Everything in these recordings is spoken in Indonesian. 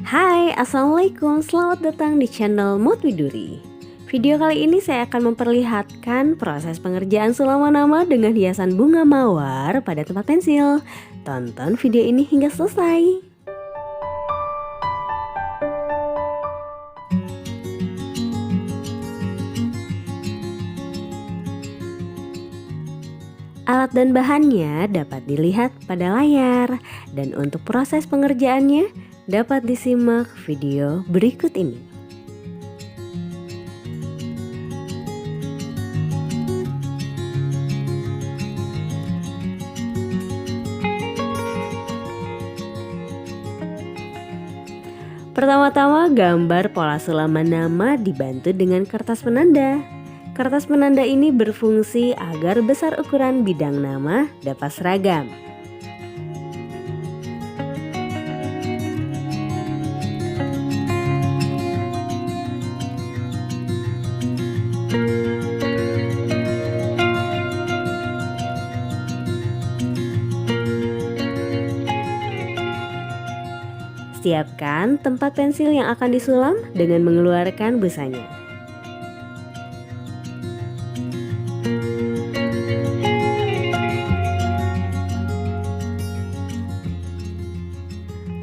Hai, Assalamualaikum, selamat datang di channel Mod Widuri. Video kali ini saya akan memperlihatkan proses pengerjaan sulama nama dengan hiasan bunga mawar pada tempat pensil. Tonton video ini hingga selesai. Alat dan bahannya dapat dilihat pada layar, dan untuk proses pengerjaannya dapat disimak video berikut ini. Pertama-tama gambar pola sulama nama dibantu dengan kertas penanda. Kertas penanda ini berfungsi agar besar ukuran bidang nama dapat seragam. Siapkan tempat pensil yang akan disulam dengan mengeluarkan busanya.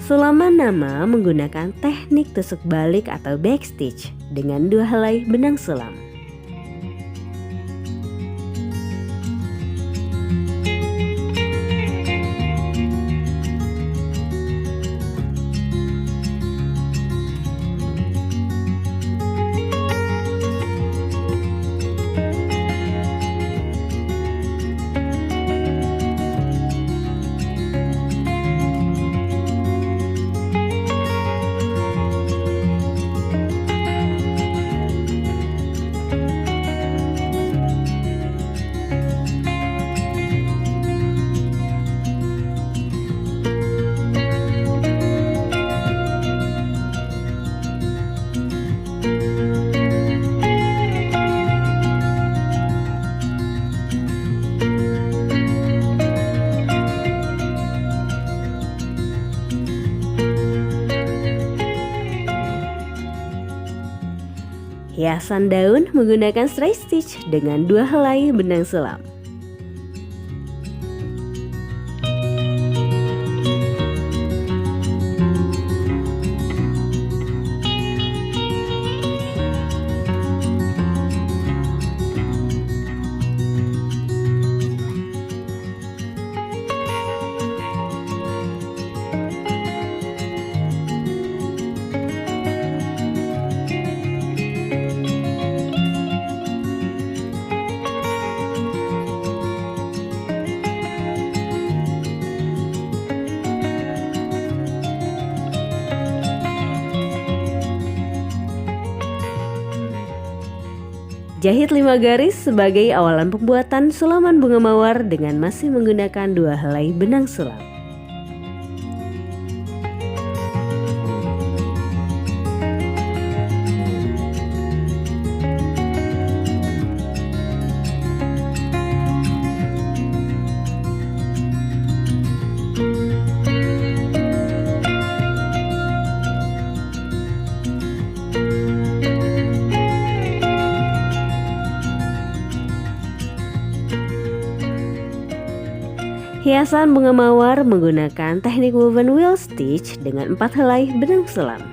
Sulama nama menggunakan teknik tusuk balik atau backstitch dengan 2 helai benang sulam. Hiasan daun menggunakan straight stitch dengan 2 helai benang sulam. Jahit 5 garis sebagai awalan pembuatan sulaman bunga mawar dengan masih menggunakan 2 helai benang sulam. Hiasan bunga mawar menggunakan teknik woven wheel stitch dengan 4 helai benang sulam.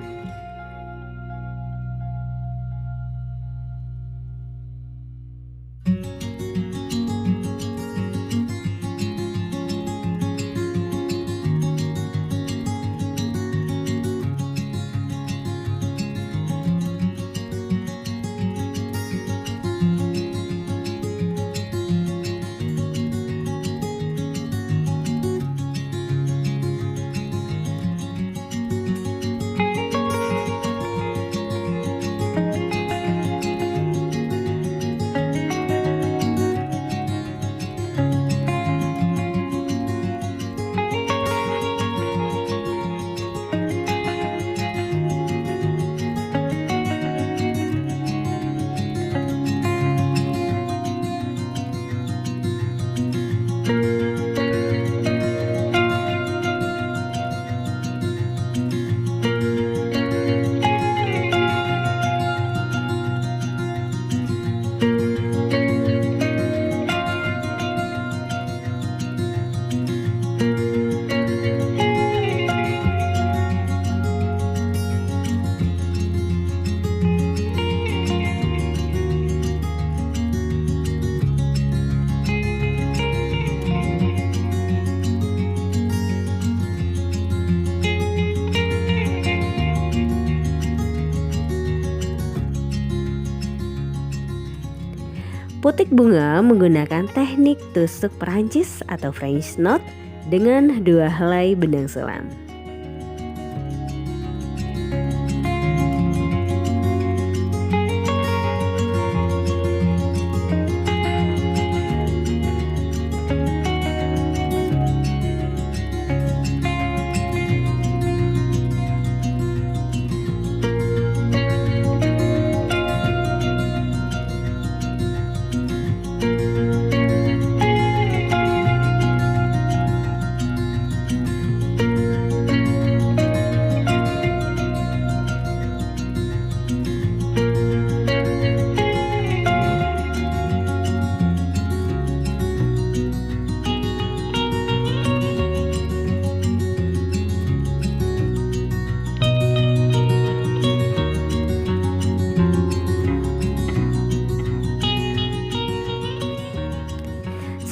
Putik bunga menggunakan teknik tusuk Perancis atau French knot dengan 2 helai benang sulam.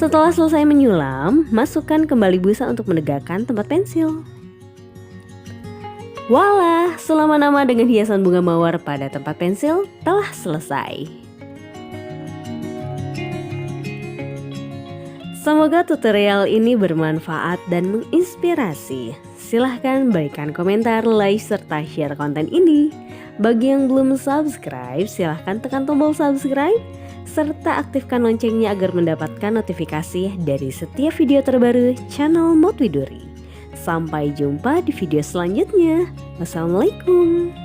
Setelah selesai menyulam, masukkan kembali busa untuk menegakkan tempat pensil. Walah, sulama nama dengan hiasan bunga mawar pada tempat pensil telah selesai. Semoga tutorial ini bermanfaat dan menginspirasi. Silahkan berikan komentar, like, serta share konten ini. Bagi yang belum subscribe, silahkan tekan tombol subscribe serta aktifkan loncengnya agar mendapatkan notifikasi dari setiap video terbaru channel Mot Widuri. Sampai jumpa di video selanjutnya. Wassalamualaikum.